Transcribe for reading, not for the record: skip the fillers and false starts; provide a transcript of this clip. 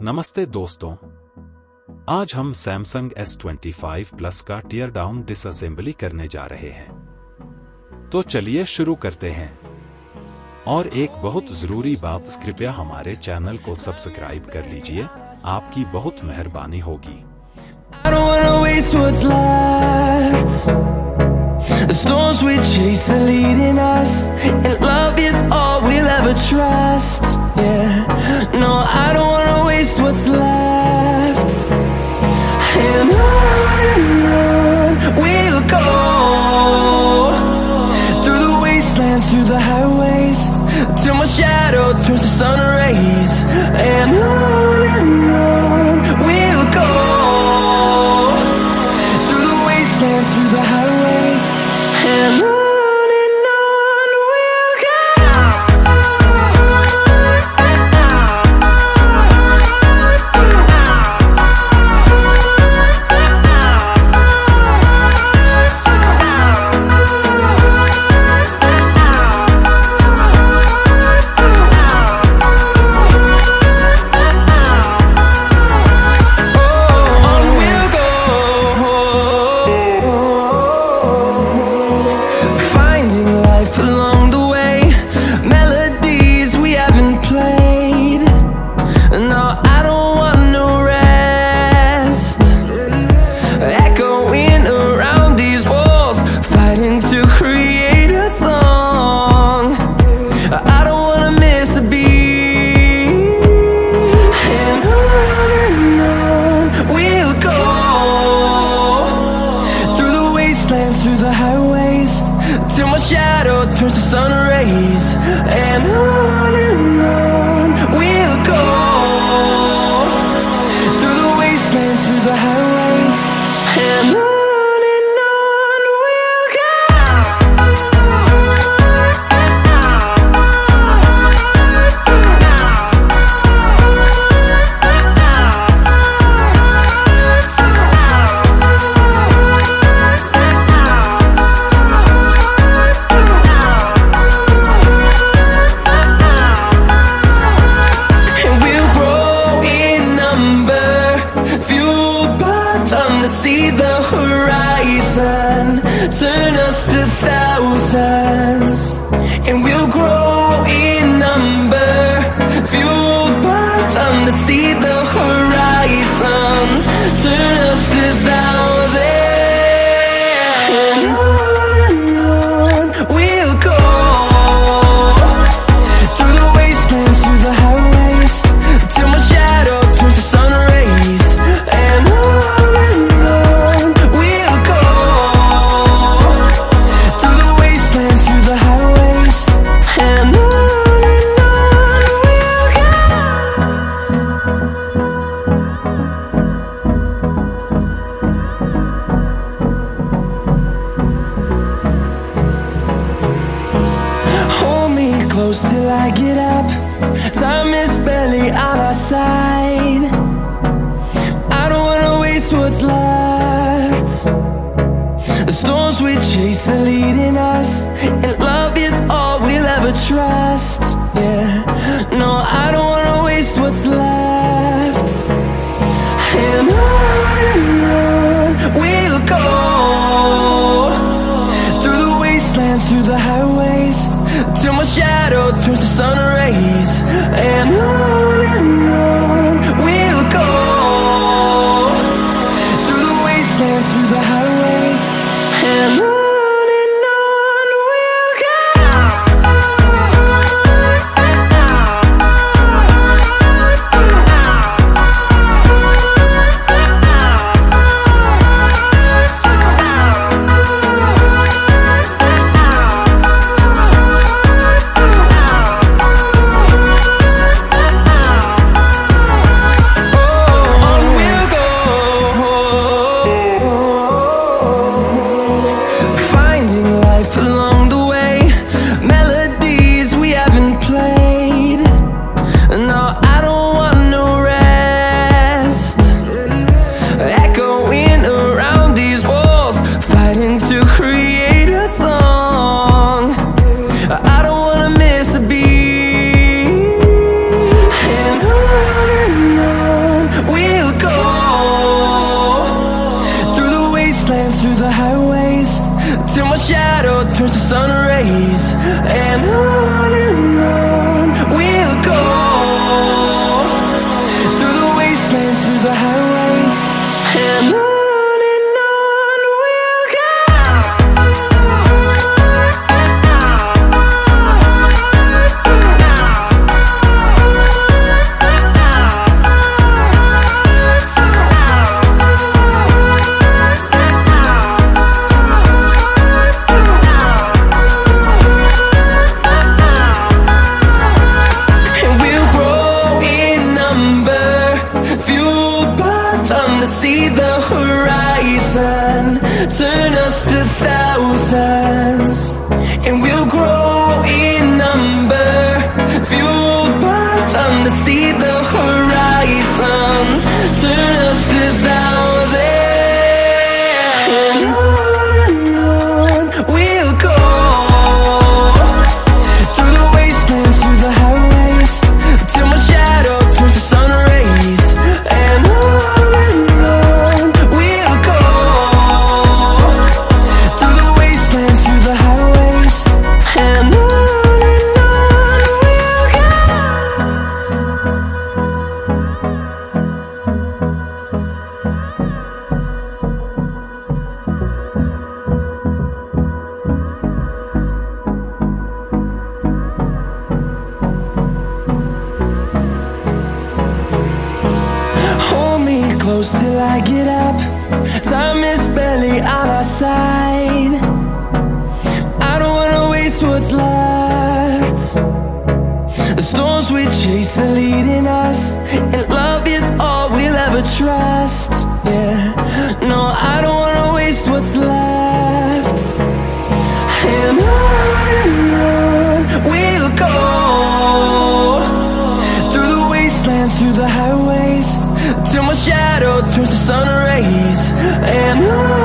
नमस्ते दोस्तों, आज हम सैमसंग S25 प्लस का टीयर डाउन डिसअसेंबली करने जा रहे हैं। तो चलिए शुरू करते हैं। और एक बहुत जरूरी बात, कृपया हमारे चैनल को सब्सक्राइब कर लीजिए, आपकी बहुत मेहरबानी होगी। The storms we chase are leading us, and love is all we'll ever trust. Yeah, no, I don't wanna waste what's left. And on we'll go, through the wastelands, through the highways, till my shadow turns to sun rays. And on we'll go, through the wastelands, through the highways. And on we'll go. On we'll go. Finding life along the way, melodies we haven't played. No, I don't want no rest. Echoing around these walls, fighting to create a song. I don't wanna miss a beat. And on we'll go, through the wastelands, through the highways, till my shadow turns to sun rays. And on we'll go, through the wastelands, through the highways. And on we'll go. And we'll grow in number, fueled by them to see the horizon, turn us to thousands. And we'll grow in number, fueled by them to see the horizon, turn us to thousands. And on we'll go, through the wastelands, through the highways, till my shadow turns to sun rays. And on we'll go, through the wastelands, through the highways. And on we'll go. Hold me close till I get up. Time is barely on our side. I don't wanna waste what's left. The storms we chase are leading us, and love is all we'll ever trust. Yeah, no, I don't wanna waste what's left. And on we'll go, through the wastelands, through the highways, till my shadow turns to sun rays. And on we'll go, through the wastelands, through the highways. And on turns to sun rays, and on we'll go, through the wastelands, through the highways, and on we'll go. See the horizon, turn us to thousands, and we'll grow in number, fueled by them to see the horizon, turn us to thousands, and on we'll go, through the wastelands, through the highways, till my shadow turns to sun rays, and on close till I get up. Time is barely on our side. I don't wanna waste what's left. The storms we chase are leading us, and love is all we'll ever trust. Yeah, no, I don't wanna waste what's left. And on we'll go, through the wastelands, through the highways, till my shadow turns to sun rays, and on